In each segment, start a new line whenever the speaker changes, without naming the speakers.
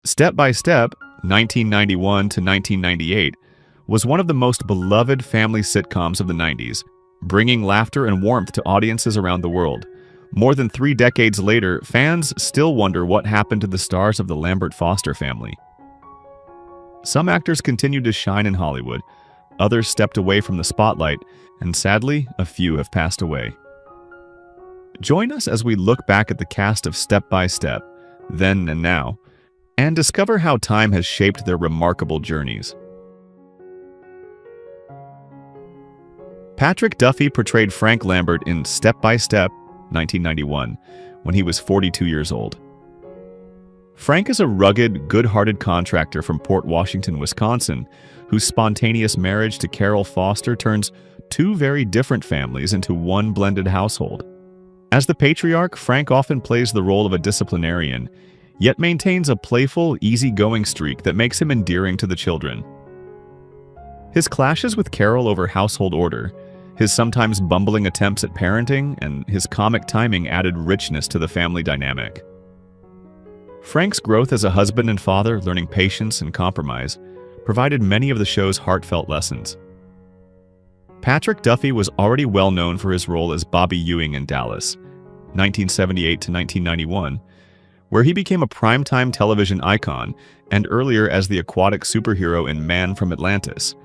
Step by Step, 1991 to 1998, was one of the most beloved family sitcoms of the 90s, bringing laughter and warmth to audiences around the world. More than 3 decades later, fans still wonder what happened to the stars of the Lambert Foster family. Some actors continued to shine in Hollywood, others stepped away from the spotlight, and sadly, a few have passed away. Join us as we look back at the cast of Step by Step, then and now, and discover how time has shaped their remarkable journeys. Patrick Duffy portrayed Frank Lambert in Step by Step, 1991, when he was 42 years old. Frank is a rugged, good-hearted contractor from Port Washington, Wisconsin, whose spontaneous marriage to Carol Foster turns 2 very different families into one blended household. As the patriarch, Frank often plays the role of a disciplinarian, yet maintains a playful, easygoing streak that makes him endearing to the children. His clashes with Carol over household order, his sometimes bumbling attempts at parenting, and his comic timing added richness to the family dynamic. Frank's growth as a husband and father, learning patience and compromise, provided many of the show's heartfelt lessons. Patrick Duffy was already well known for his role as Bobby Ewing in Dallas, 1978 to 1991, where he became a primetime television icon, and earlier as the aquatic superhero in Man from Atlantis.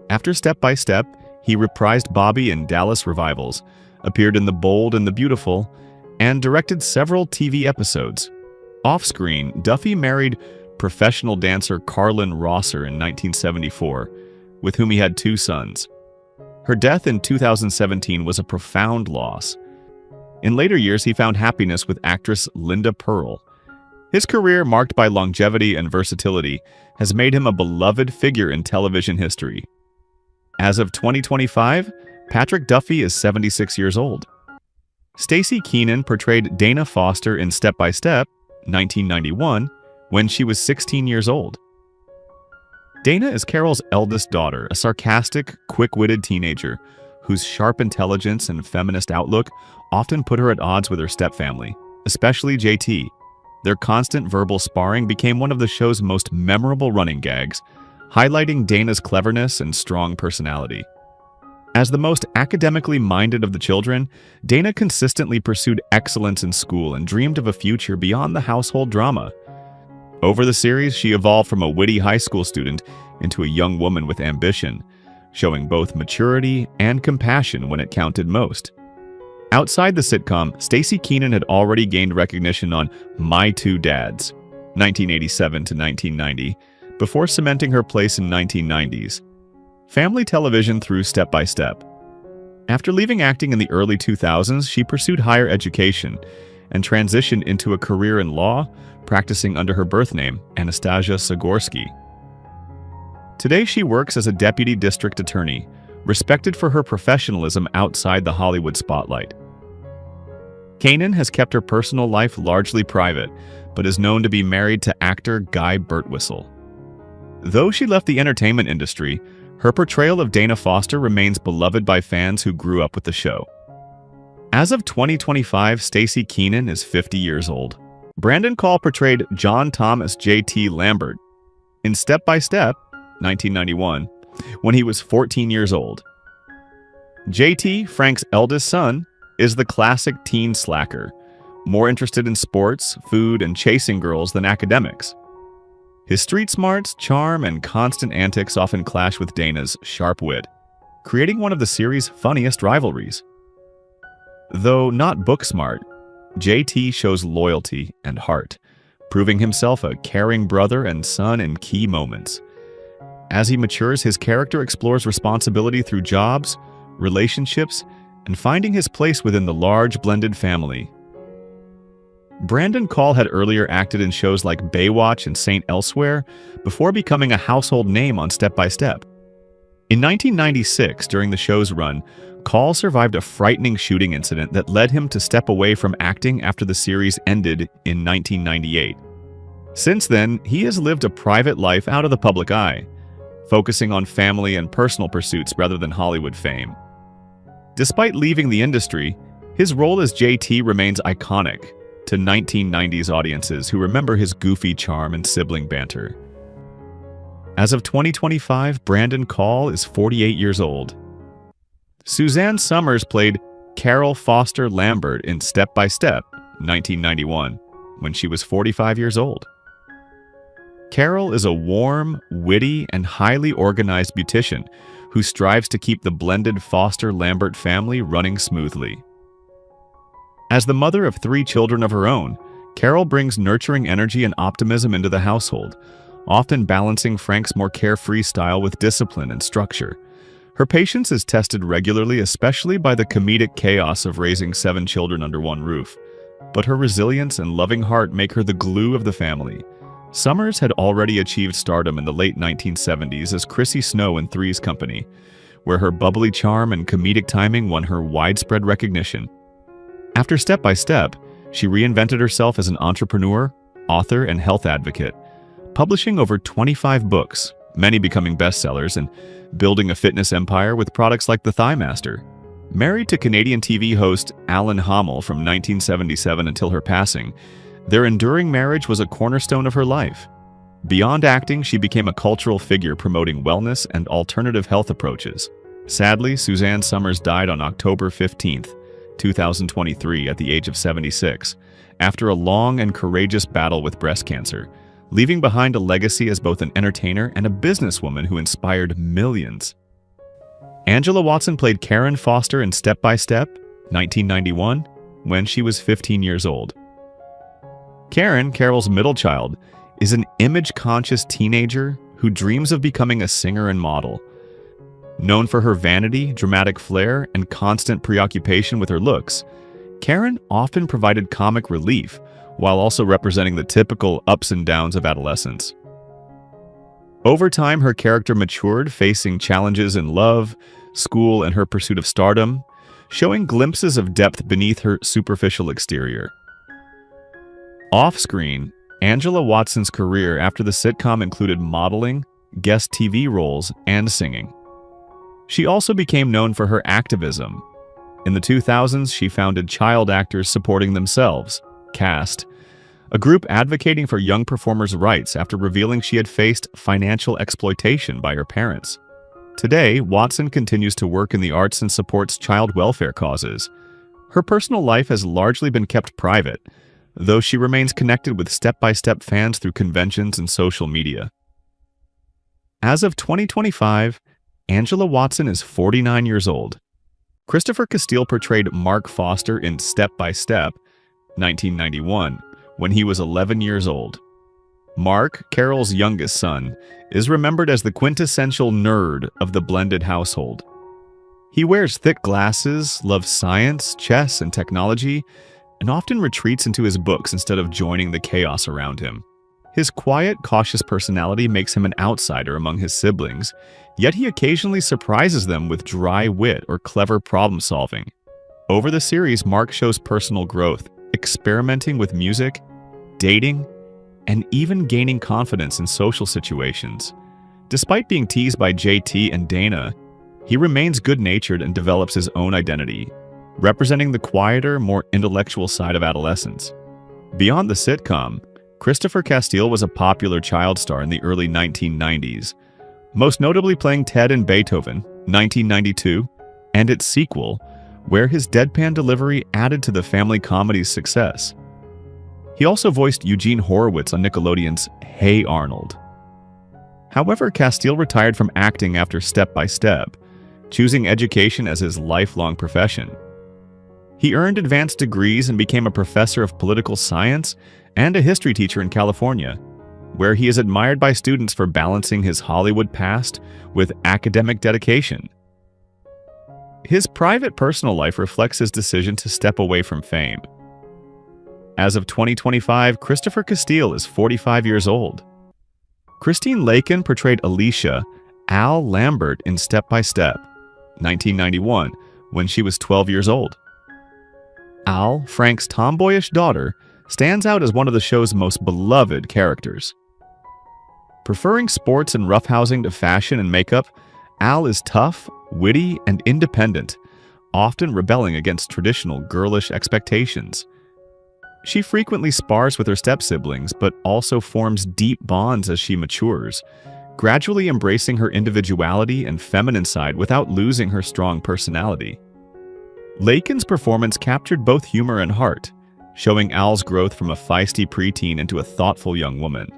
After Step by Step, he reprised Bobby in Dallas revivals, appeared in The Bold and the Beautiful, and directed several TV episodes. Off-screen, Duffy married professional dancer Carlin Rosser in 1974, with whom he had 2 sons. Her death in 2017 was a profound loss. In later years, he found happiness with actress Linda Pearl. His career, marked by longevity and versatility, has made him a beloved figure in television history. As of 2025, Patrick Duffy is 76 years old. Stacy Keenan portrayed Dana Foster in Step by Step, 1991, when she was 16 years old. Dana is Carol's eldest daughter, a sarcastic, quick-witted teenager whose sharp intelligence and feminist outlook often put her at odds with her stepfamily, especially JT. Their constant verbal sparring became one of the show's most memorable running gags, highlighting Dana's cleverness and strong personality. As the most academically minded of the children, Dana consistently pursued excellence in school and dreamed of a future beyond the household drama. Over the series, she evolved from a witty high school student into a young woman with ambition, showing both maturity and compassion when it counted most. Outside the sitcom, Stacy Keenan had already gained recognition on My Two Dads, 1987 to 1990, before cementing her place in 1990s. Family television through Step by Step. After leaving acting in the early 2000s, she pursued higher education and transitioned into a career in law, practicing under her birth name, Anastasia Sigorsky. Today she works as a deputy district attorney, respected for her professionalism outside the Hollywood spotlight. Kanan has kept her personal life largely private, but is known to be married to actor Guy Birtwistle. Though she left the entertainment industry, her portrayal of Dana Foster remains beloved by fans who grew up with the show. As of 2025, Stacy Keenan is 50 years old. Brandon Call portrayed John Thomas J.T. Lambert in Step by Step, 1991, when he was 14 years old. J.T., Frank's eldest son, is the classic teen slacker, more interested in sports, food, and chasing girls than academics. His street smarts, charm, and constant antics often clash with Dana's sharp wit, creating one of the series' funniest rivalries. Though not book smart, JT shows loyalty and heart, proving himself a caring brother and son in key moments. As he matures, his character explores responsibility through jobs, relationships, and finding his place within the large blended family. Brandon Call had earlier acted in shows like Baywatch and Saint Elsewhere before becoming a household name on Step by Step. In 1996, during the show's run, Call survived a frightening shooting incident that led him to step away from acting after the series ended in 1998. Since then, he has lived a private life out of the public eye, focusing on family and personal pursuits rather than Hollywood fame. Despite leaving the industry, his role as JT remains iconic, to 1990s audiences who remember his goofy charm and sibling banter. As of 2025, Brandon Call is 48 years old. Suzanne Somers played Carol Foster Lambert in Step by Step, 1991, when she was 45 years old. Carol is a warm, witty, and highly organized beautician who strives to keep the blended Foster-Lambert family running smoothly. As the mother of 3 children of her own, Carol brings nurturing energy and optimism into the household, often balancing Frank's more carefree style with discipline and structure. Her patience is tested regularly, especially by the comedic chaos of raising 7 children under one roof. But her resilience and loving heart make her the glue of the family. Somers had already achieved stardom in the late 1970s as Chrissy Snow in Three's Company, where her bubbly charm and comedic timing won her widespread recognition. After Step by Step, she reinvented herself as an entrepreneur, author, and health advocate, publishing over 25 books, many becoming bestsellers, and building a fitness empire with products like the Thigh Master. Married to Canadian TV host Alan Hamel from 1977 until her passing, their enduring marriage was a cornerstone of her life. Beyond acting, she became a cultural figure promoting wellness and alternative health approaches. Sadly, Suzanne Somers died on October 15, 2023, at the age of 76, after a long and courageous battle with breast cancer, leaving behind a legacy as both an entertainer and a businesswoman who inspired millions. Angela Watson played Karen Foster in Step by Step, 1991, when she was 15 years old. Karen, Carol's middle child, is an image-conscious teenager who dreams of becoming a singer and model. Known for her vanity, dramatic flair, and constant preoccupation with her looks, Karen often provided comic relief while also representing the typical ups and downs of adolescence. Over time, her character matured, facing challenges in love, school, and her pursuit of stardom, showing glimpses of depth beneath her superficial exterior. Off-screen, Angela Watson's career after the sitcom included modeling, guest TV roles, and singing. She also became known for her activism. In the 2000s, she founded Child Actors Supporting Themselves, CAST, a group advocating for young performers' rights after revealing she had faced financial exploitation by her parents. Today, Watson continues to work in the arts and supports child welfare causes. Her personal life has largely been kept private, though she remains connected with Step by Step fans through conventions and social media. As of 2025, Angela Watson is 49 years old. Christopher Castile portrayed Mark Foster in Step by Step, 1991, when he was 11 years old. Mark, Carol's youngest son, is remembered as the quintessential nerd of the blended household. He wears thick glasses, loves science, chess, and technology, and often retreats into his books instead of joining the chaos around him. His quiet, cautious personality makes him an outsider among his siblings, yet he occasionally surprises them with dry wit or clever problem-solving. Over the series, Mark shows personal growth, experimenting with music, dating, and even gaining confidence in social situations. Despite being teased by JT and Dana, he remains good-natured and develops his own identity, representing the quieter, more intellectual side of adolescence. Beyond the sitcom, Christopher Castile was a popular child star in the early 1990s, most notably playing Ted in Beethoven, 1992, and its sequel, where his deadpan delivery added to the family comedy's success. He also voiced Eugene Horowitz on Nickelodeon's Hey Arnold. However, Castile retired from acting after Step by Step, choosing education as his lifelong profession. He earned advanced degrees and became a professor of political science and a history teacher in California, where he is admired by students for balancing his Hollywood past with academic dedication. His private personal life reflects his decision to step away from fame. As of 2025, Christopher Castile is 45 years old. Christine Lakin portrayed Alicia, Al Lambert in Step by Step, 1991, when she was 12 years old. Al, Frank's tomboyish daughter, stands out as one of the show's most beloved characters. Preferring sports and roughhousing to fashion and makeup, Al is tough, witty, and independent, often rebelling against traditional girlish expectations. She frequently spars with her step-siblings, but also forms deep bonds as she matures, gradually embracing her individuality and feminine side without losing her strong personality. Laken's performance captured both humor and heart, showing Al's growth from a feisty preteen into a thoughtful young woman.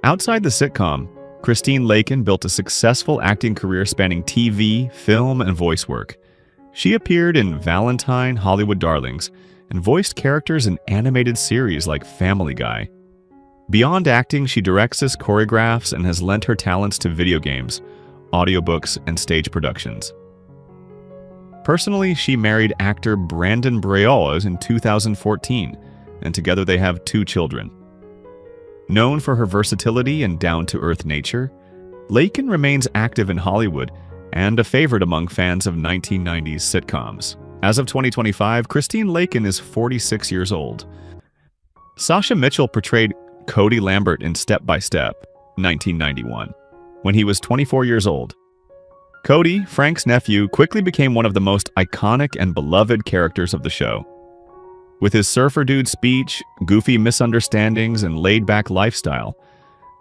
Outside the sitcom, Christine Laken built a successful acting career spanning TV, film, and voice work. She appeared in Valentine, Hollywood Darlings, and voiced characters in animated series like Family Guy. Beyond acting, she directs, choreographs, and has lent her talents to video games, audiobooks, and stage productions. Personally, she married actor Brandon Breaux in 2014, and together they have 2 children. Known for her versatility and down-to-earth nature, Laken remains active in Hollywood and a favorite among fans of 1990s sitcoms. As of 2025, Christine Laken is 46 years old. Sasha Mitchell portrayed Cody Lambert in Step by Step, 1991, when he was 24 years old. Cody, Frank's nephew, quickly became one of the most iconic and beloved characters of the show. With his surfer dude speech, goofy misunderstandings, and laid-back lifestyle,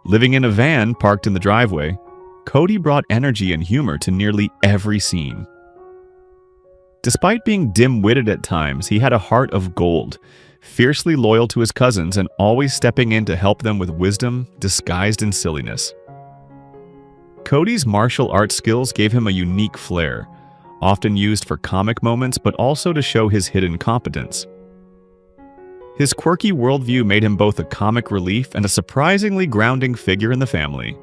living in a van parked in the driveway, Cody brought energy and humor to nearly every scene. Despite being dim-witted at times, he had a heart of gold, fiercely loyal to his cousins and always stepping in to help them with wisdom disguised in silliness. Cody's martial arts skills gave him a unique flair, often used for comic moments but also to show his hidden competence. His quirky worldview made him both a comic relief and a surprisingly grounding figure in the family.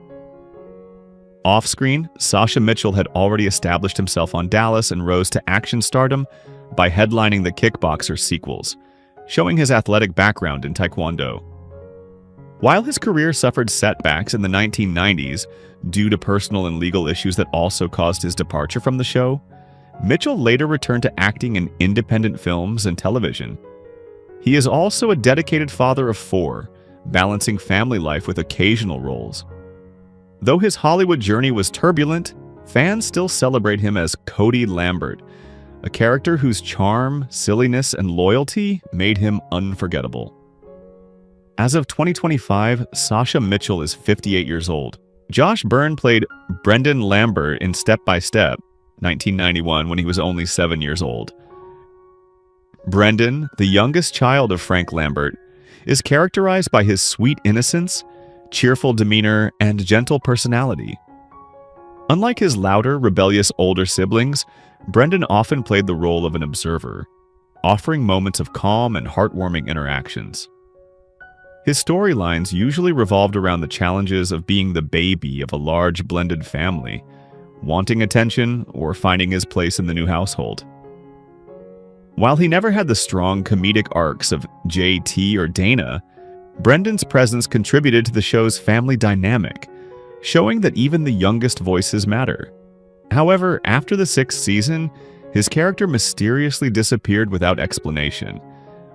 Off-screen, Sasha Mitchell had already established himself on Dallas and rose to action stardom by headlining the Kickboxer sequels, showing his athletic background in Taekwondo. While his career suffered setbacks in the 1990s due to personal and legal issues that also caused his departure from the show, Mitchell later returned to acting in independent films and television. He is also a dedicated father of 4, balancing family life with occasional roles. Though his Hollywood journey was turbulent, fans still celebrate him as Cody Lambert, a character whose charm, silliness, and loyalty made him unforgettable. As of 2025, Sasha Mitchell is 58 years old. Josh Byrne played Brendan Lambert in Step by Step, 1991, when he was only 7 years old. Brendan, the youngest child of Frank Lambert, is characterized by his sweet innocence, cheerful demeanor, and gentle personality. Unlike his louder, rebellious older siblings, Brendan often played the role of an observer, offering moments of calm and heartwarming interactions. His storylines usually revolved around the challenges of being the baby of a large blended family, wanting attention or finding his place in the new household. While he never had the strong comedic arcs of JT or Dana, Brendan's presence contributed to the show's family dynamic, showing that even the youngest voices matter. However, after the 6th season, his character mysteriously disappeared without explanation,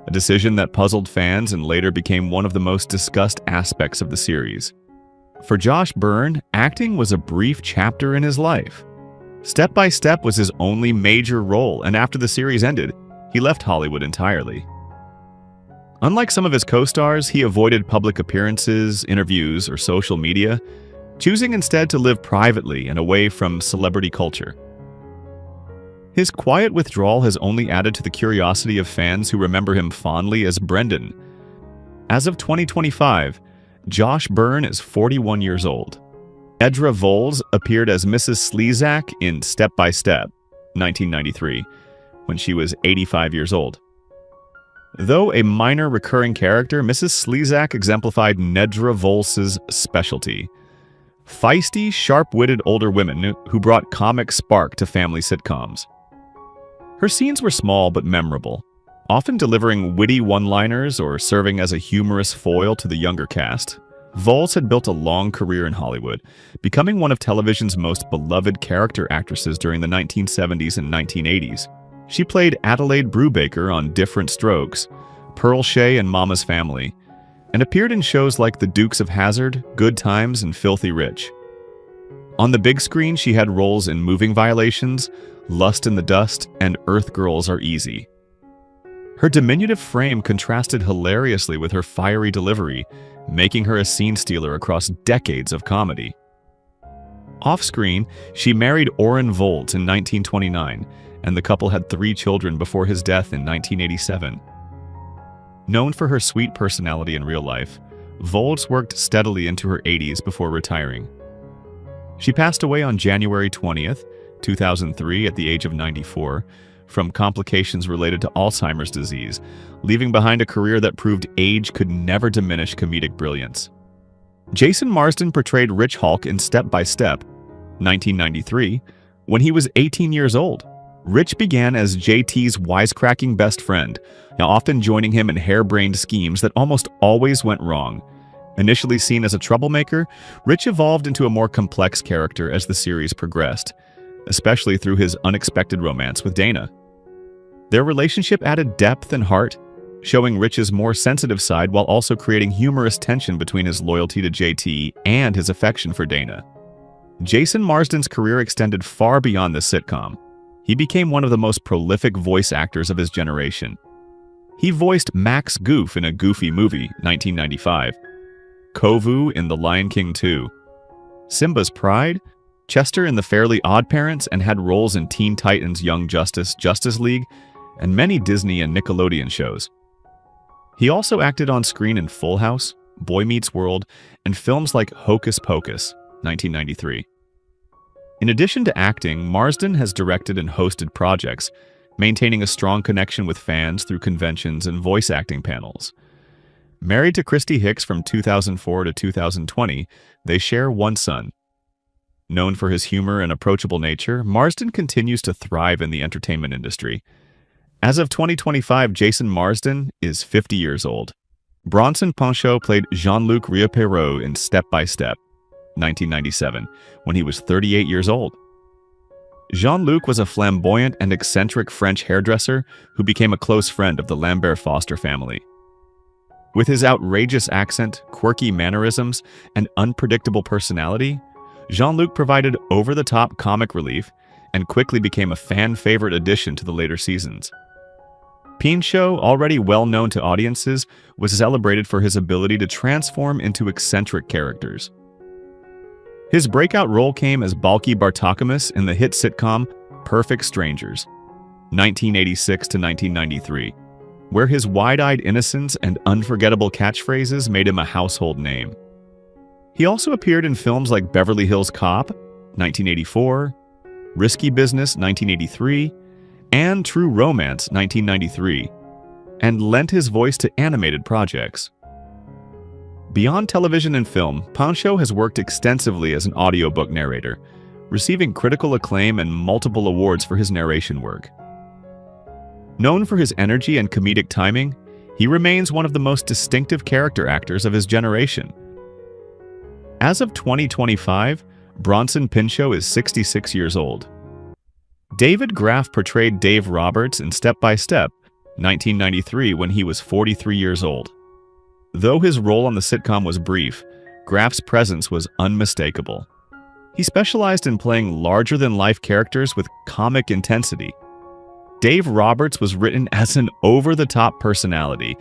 a decision that puzzled fans and later became one of the most discussed aspects of the series. For Josh Byrne, acting was a brief chapter in his life. Step by Step was his only major role, and after the series ended, he left Hollywood entirely. Unlike some of his co-stars, he avoided public appearances, interviews, or social media, choosing instead to live privately and away from celebrity culture. His quiet withdrawal has only added to the curiosity of fans who remember him fondly as Brendan. As of 2025, Josh Byrne is 41 years old. Nedra Voles appeared as Mrs. Slezak in Step by Step, 1993, when she was 85 years old. Though a minor recurring character, Mrs. Slezak exemplified Nedra Voles's specialty: feisty, sharp-witted older women who brought comic spark to family sitcoms. Her scenes were small but memorable, often delivering witty one-liners or serving as a humorous foil to the younger cast. Voles had built a long career in Hollywood, becoming one of television's most beloved character actresses during the 1970s and 1980s. She played Adelaide Brubaker on Different Strokes, Pearl Shea and Mama's Family, and appeared in shows like The Dukes of Hazzard, Good Times, and Filthy Rich. On the big screen, she had roles in Moving Violations, Lust in the Dust, and Earth Girls Are Easy. Her diminutive frame contrasted hilariously with her fiery delivery, making her a scene stealer across decades of comedy. Off-screen, she married Orrin Vold in 1929, and the couple had 3 children before his death in 1987. Known for her sweet personality in real life, Volds worked steadily into her 80s before retiring. She passed away on January 20th, 2003 at the age of 94, from complications related to Alzheimer's disease, leaving behind a career that proved age could never diminish comedic brilliance. Jason Marsden portrayed Rich Hulk in Step by Step, 1993, when he was 18 years old. Rich began as JT's wisecracking best friend, often joining him in harebrained schemes that almost always went wrong. Initially seen as a troublemaker, Rich evolved into a more complex character as the series progressed, especially through his unexpected romance with Dana. Their relationship added depth and heart, showing Rich's more sensitive side while also creating humorous tension between his loyalty to JT and his affection for Dana. Jason Marsden's career extended far beyond the sitcom. He became one of the most prolific voice actors of his generation. He voiced Max Goof in A Goofy Movie, 1995, Kovu in The Lion King 2, Simba's Pride, Chester in The Fairly OddParents, and had roles in Teen Titans Young Justice, Justice League, and many Disney and Nickelodeon shows. He also acted on screen in Full House, Boy Meets World, and films like Hocus Pocus, 1993. In addition to acting, Marsden has directed and hosted projects, maintaining a strong connection with fans through conventions and voice acting panels. Married to Christy Hicks from 2004 to 2020, they share one son. Known for his humor and approachable nature, Marsden continues to thrive in the entertainment industry. As of 2025, Jason Marsden is 50 years old. Bronson Pinchot played Jean-Luc Rioperaud in Step by Step, 1997, when he was 38 years old. Jean-Luc was a flamboyant and eccentric French hairdresser who became a close friend of the Lambert Foster family. With his outrageous accent, quirky mannerisms, and unpredictable personality, Jean-Luc provided over-the-top comic relief and quickly became a fan-favorite addition to the later seasons. Pinchot, already well known to audiences, was celebrated for his ability to transform into eccentric characters. His breakout role came as Balki Bartokomous in the hit sitcom Perfect Strangers, 1986 to 1993, where his wide-eyed innocence and unforgettable catchphrases made him a household name. He also appeared in films like Beverly Hills Cop, 1984, Risky Business, 1983, and True Romance, 1993, and lent his voice to animated projects. Beyond television and film, Pinchot has worked extensively as an audiobook narrator, receiving critical acclaim and multiple awards for his narration work. Known for his energy and comedic timing, he remains one of the most distinctive character actors of his generation. As of 2025, Bronson Pinchot is 66 years old. David Graff portrayed Dave Roberts in Step by Step, 1993, when he was 43 years old. Though his role on the sitcom was brief, Graff's presence was unmistakable. He specialized in playing larger-than-life characters with comic intensity. Dave Roberts was written as an over-the-top personality,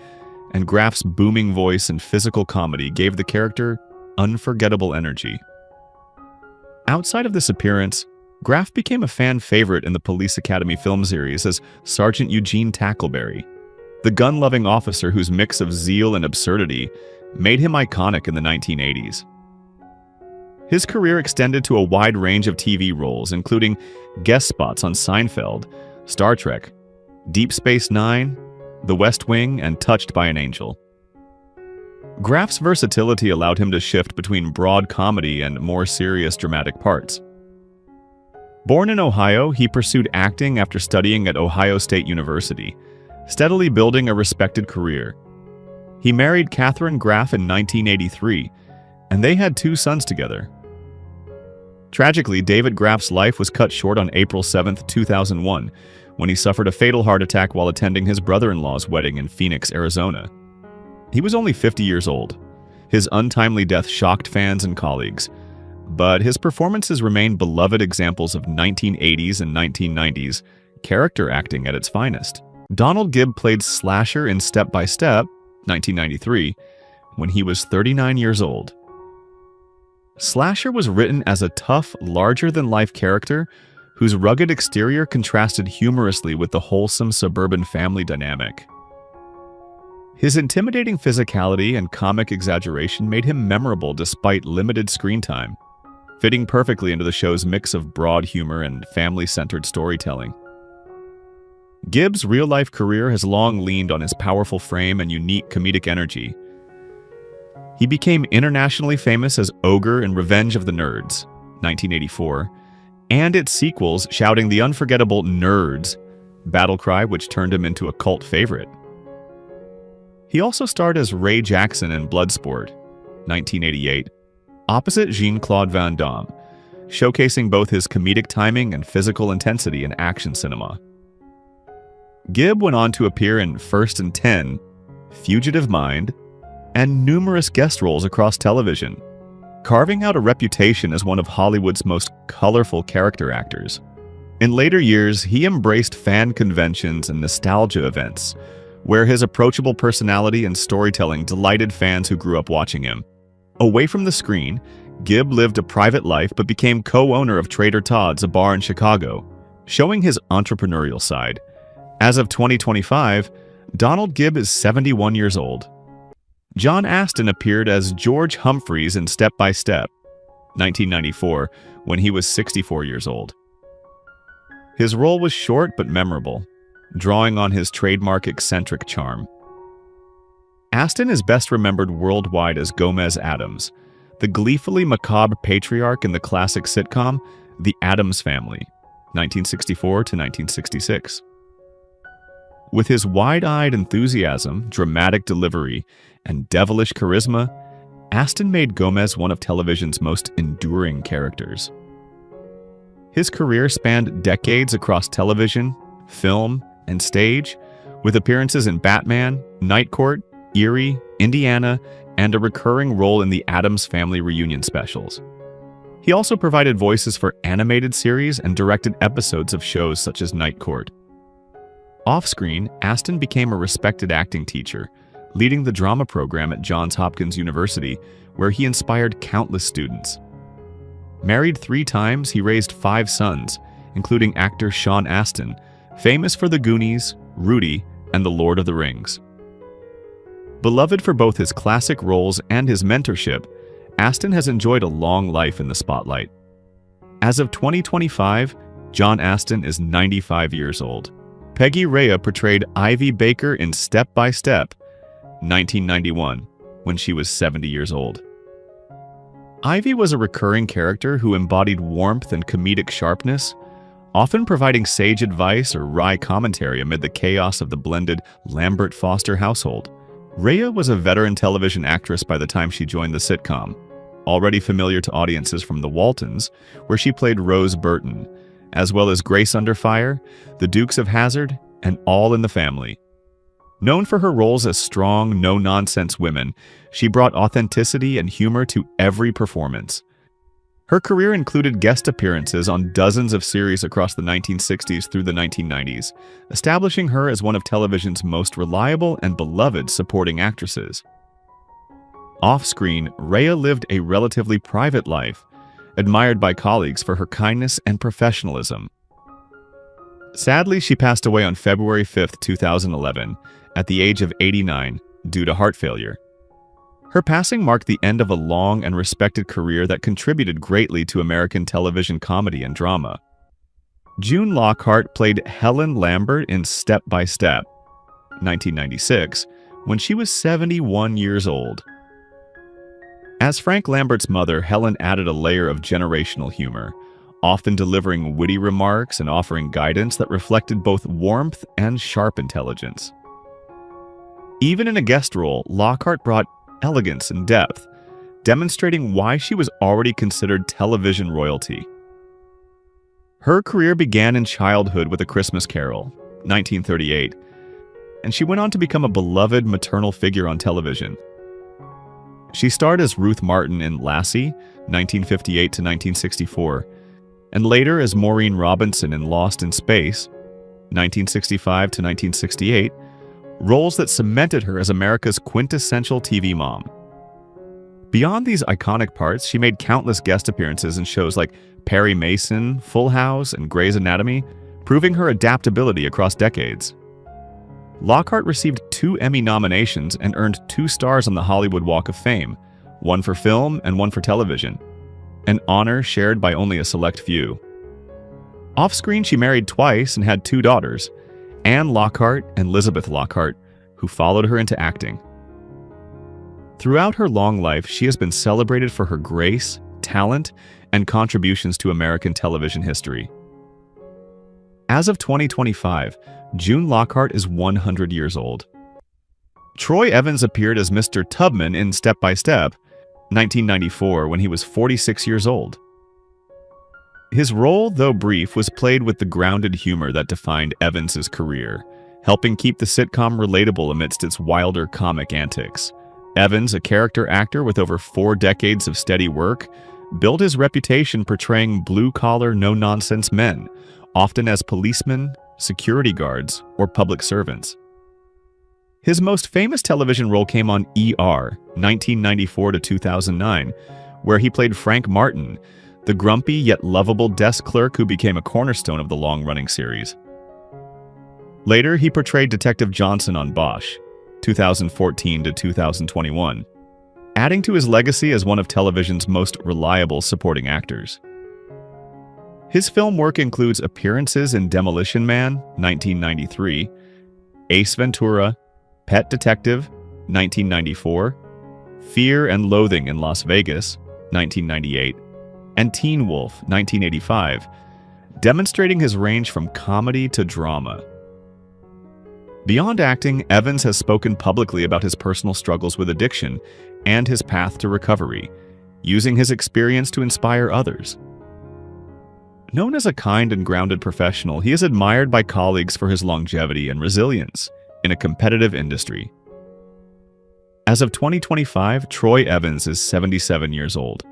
and Graff's booming voice and physical comedy gave the character unforgettable energy. Outside of this appearance, Graff became a fan favorite in the Police Academy film series as Sergeant Eugene Tackleberry, the gun-loving officer whose mix of zeal and absurdity made him iconic in the 1980s. His career extended to a wide range of TV roles, including guest spots on Seinfeld, Star Trek, Deep Space Nine, The West Wing, and Touched by an Angel. Graff's versatility allowed him to shift between broad comedy and more serious dramatic parts. Born in Ohio, he pursued acting after studying at Ohio State University, steadily building a respected career. He married Catherine Graff in 1983, and they had 2 sons together. Tragically, David Graff's life was cut short on April 7, 2001, when he suffered a fatal heart attack while attending his brother-in-law's wedding in Phoenix, Arizona. He was only 50 years old. His untimely death shocked fans and colleagues, but his performances remain beloved examples of 1980s and 1990s character acting at its finest. Donald Gibb played Slasher in Step by Step, 1993, when he was 39 years old. Slasher was written as a tough, larger-than-life character whose rugged exterior contrasted humorously with the wholesome suburban family dynamic. His intimidating physicality and comic exaggeration made him memorable despite limited screen time, fitting perfectly into the show's mix of broad humor and family-centered storytelling. Gibb's real-life career has long leaned on his powerful frame and unique comedic energy. He became internationally famous as Ogre in Revenge of the Nerds, 1984, and its sequels shouting the unforgettable Nerds battle cry, which turned him into a cult favorite. He also starred as Ray Jackson in Bloodsport, 1988, opposite Jean-Claude Van Damme, showcasing both his comedic timing and physical intensity in action cinema. Gibb went on to appear in First and 10, Fugitive Mind, and numerous guest roles across television, carving out a reputation as one of Hollywood's most colorful character actors. In later years, he embraced fan conventions and nostalgia events, where his approachable personality and storytelling delighted fans who grew up watching him. Away from the screen, Gibb lived a private life but became co-owner of Trader Todd's, a bar in Chicago, showing his entrepreneurial side. As of 2025, Donald Gibb is 71 years old. John Astin appeared as George Humphreys in Step by Step, 1994, when he was 64 years old. His role was short but memorable, drawing on his trademark eccentric charm. Astin is best remembered worldwide as Gomez Addams, the gleefully macabre patriarch in the classic sitcom The Addams Family, 1964 to 1966. With his wide-eyed enthusiasm, dramatic delivery, and devilish charisma, Astin made Gomez one of television's most enduring characters. His career spanned decades across television, film, and stage, with appearances in Batman, Night Court, Eerie, Indiana, and a recurring role in the Addams Family reunion specials. He also provided voices for animated series and directed episodes of shows such as Night Court. Off-screen, Astin became a respected acting teacher, leading the drama program at Johns Hopkins University, where he inspired countless students. Married 3 times, he raised 5 sons, including actor Sean Astin, famous for The Goonies, Rudy, and The Lord of the Rings. Beloved for both his classic roles and his mentorship, Astin has enjoyed a long life in the spotlight. As of 2025, John Astin is 95 years old. Peggy Rhea portrayed Ivy Baker in Step by Step, 1991, when she was 70 years old. Ivy was a recurring character who embodied warmth and comedic sharpness, often providing sage advice or wry commentary amid the chaos of the blended Lambert-Foster household. Rhea was a veteran television actress by the time she joined the sitcom, already familiar to audiences from The Waltons, where she played Rose Burton, as well as Grace Under Fire, The Dukes of Hazzard, and All in the Family. Known for her roles as strong, no-nonsense women, she brought authenticity and humor to every performance. Her career included guest appearances on dozens of series across the 1960s through the 1990s, establishing her as one of television's most reliable and beloved supporting actresses. Off-screen, Rhea lived a relatively private life, admired by colleagues for her kindness and professionalism. Sadly, she passed away on February 5, 2011, at the age of 89, due to heart failure. Her passing marked the end of a long and respected career that contributed greatly to American television comedy and drama. June Lockhart played Helen Lambert in Step by Step, 1996, when she was 71 years old. As Frank Lambert's mother, Helen added a layer of generational humor, often delivering witty remarks and offering guidance that reflected both warmth and sharp intelligence. Even in a guest role, Lockhart brought elegance and depth, demonstrating why she was already considered television royalty. Her career began in childhood with A Christmas Carol, 1938, and she went on to become a beloved maternal figure on television. She starred as Ruth Martin in Lassie, 1958 to 1964, and later as Maureen Robinson in Lost in Space, 1965 to 1968, roles that cemented her as America's quintessential TV mom. Beyond these iconic parts, she made countless guest appearances in shows like Perry Mason, Full House, and Grey's Anatomy, proving her adaptability across decades. Lockhart received 2 Emmy nominations and earned 2 stars on the Hollywood Walk of Fame, one for film and one for television, an honor shared by only a select few. Off-screen, she married twice and had 2 daughters, Anne Lockhart and Elizabeth Lockhart, who followed her into acting. Throughout her long life, she has been celebrated for her grace, talent, and contributions to American television history. As of 2025, June Lockhart is 100 years old. Troy Evans appeared as Mr. Tubman in Step by Step, 1994, when he was 46 years old. His role, though brief, was played with the grounded humor that defined Evans's career, helping keep the sitcom relatable amidst its wilder comic antics. Evans, a character actor with over 4 decades of steady work, built his reputation portraying blue-collar, no-nonsense men, often as policemen, security guards, or public servants. His most famous television role came on ER, 1994 to 2009, where he played Frank Martin, the grumpy yet lovable desk clerk who became a cornerstone of the long-running series. Later, he portrayed Detective Johnson on Bosch, 2014 to 2021, adding to his legacy as one of television's most reliable supporting actors. His film work includes appearances in Demolition Man, 1993, Ace Ventura, Pet Detective, 1994, Fear and Loathing in Las Vegas, 1998, and Teen Wolf, 1985, demonstrating his range from comedy to drama. Beyond acting, Evans has spoken publicly about his personal struggles with addiction and his path to recovery, using his experience to inspire others. Known as a kind and grounded professional, he is admired by colleagues for his longevity and resilience in a competitive industry. As of 2025, Troy Evans is 77 years old.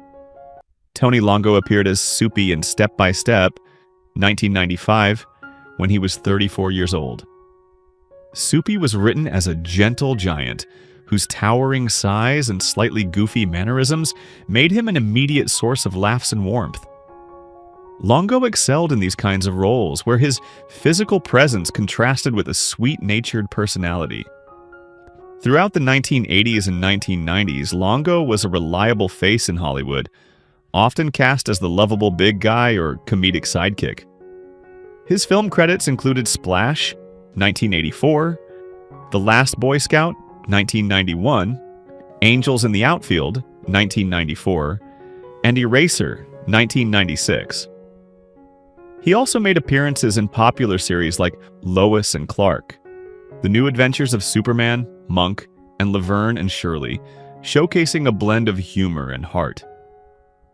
Tony Longo appeared as Soupy in Step by Step, 1995, when he was 34 years old. Soupy was written as a gentle giant whose towering size and slightly goofy mannerisms made him an immediate source of laughs and warmth. Longo excelled in these kinds of roles, where his physical presence contrasted with a sweet-natured personality. Throughout the 1980s and 1990s, Longo was a reliable face in Hollywood, often cast as the lovable big guy or comedic sidekick. His film credits included Splash, 1984, The Last Boy Scout, 1991, Angels in the Outfield, 1994, and Eraser, 1996. He also made appearances in popular series like Lois and Clark, The New Adventures of Superman, Monk, and Laverne and Shirley, showcasing a blend of humor and heart.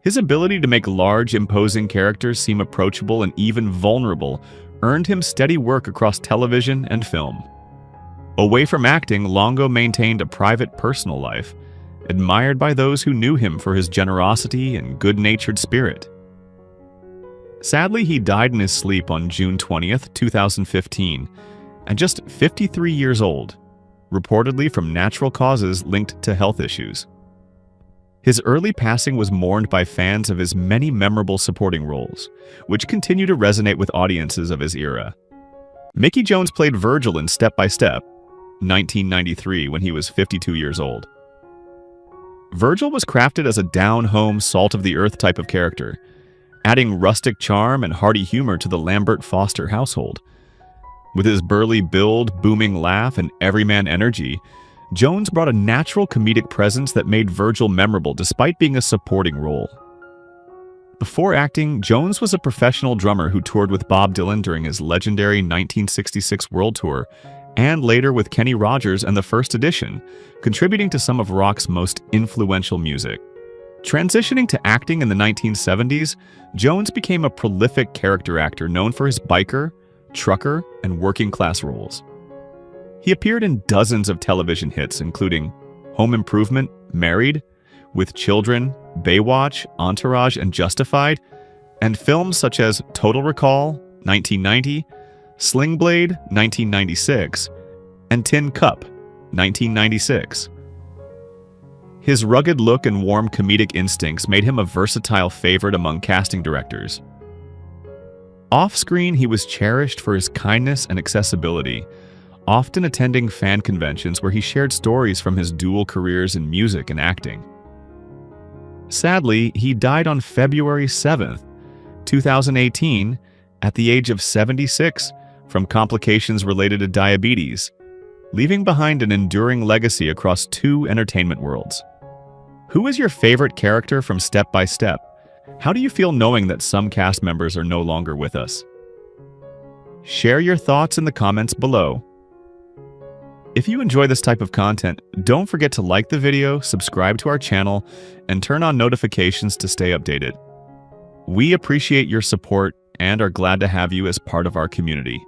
His ability to make large, imposing characters seem approachable and even vulnerable earned him steady work across television and film. Away from acting, Longo maintained a private personal life, admired by those who knew him for his generosity and good-natured spirit. Sadly, he died in his sleep on June 20th, 2015, at just 53 years old, reportedly from natural causes linked to health issues. His early passing was mourned by fans of his many memorable supporting roles, which continue to resonate with audiences of his era. Mickey Jones played Virgil in Step by Step, 1993, when he was 52 years old. Virgil was crafted as a down-home, salt-of-the-earth type of character, adding rustic charm and hearty humor to the Lambert Foster household. With his burly build, booming laugh, and everyman energy, Jones brought a natural comedic presence that made Virgil memorable despite being a supporting role. Before acting, Jones was a professional drummer who toured with Bob Dylan during his legendary 1966 World Tour, and later with Kenny Rogers and the First Edition, contributing to some of rock's most influential music. Transitioning to acting in the 1970s, Jones became a prolific character actor known for his biker, trucker, and working-class roles. He appeared in dozens of television hits, including Home Improvement, Married, With Children, Baywatch, Entourage, and Justified, and films such as Total Recall, 1990, Sling Blade, 1996, and Tin Cup, 1996. His rugged look and warm comedic instincts made him a versatile favorite among casting directors. Off-screen, he was cherished for his kindness and accessibility, often attending fan conventions where he shared stories from his dual careers in music and acting. Sadly, he died on February 7, 2018, at the age of 76 from complications related to diabetes, leaving behind an enduring legacy across two entertainment worlds. Who is your favorite character from Step by Step? How do you feel knowing that some cast members are no longer with us? Share your thoughts in the comments below. If you enjoy this type of content, don't forget to like the video, subscribe to our channel, and turn on notifications to stay updated. We appreciate your support and are glad to have you as part of our community.